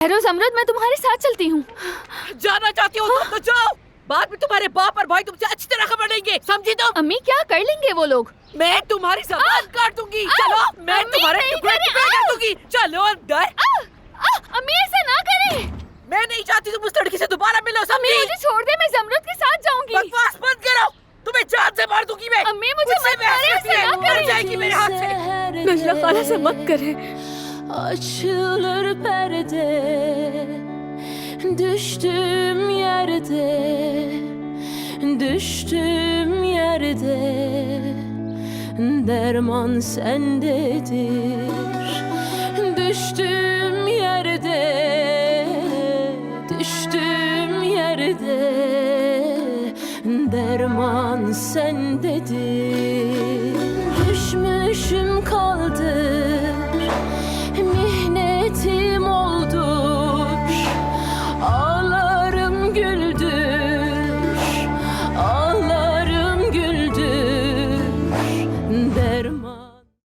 रोज अमृत, मैं तुम्हारे साथ चलती हूँ। जाना चाहती हो तो जाओ, बाद में तुम्हारे बाप और भाई तुमसे अच्छी तरह खबर लेंगे, समझी तुम? अम्मी क्या कर लेंगे वो लोग? मैं तुम्हारी जबान काट दूंगी। चलो, मैं अम्मी, तुम्हारे नहीं टुकड़े करे, टुकड़े कर दूंगी। चलो अंदर। अम्मी ऐसा ना करें। मैं नहीं चाहती तुम उस लड़की से दोबारा मिलो, अम्मी समझी? मुझे छोड़ दे, मैं जमरुद के साथ जाऊंगी। बकवास बंद करो, तुम्हें जान से मार दूंगी मैं। अम्मी मुझे मुझसे मत मारे, बहस करती ऐसा है, ना मर करें। जाएगी मेरे हाथ से। नजला खाला से मत करे। Açılır perde, düştüğüm yerde, düştüğüm yerde, derman sendedir. Düştüğüm yerde, düştüğüm yerde, derman sendedir.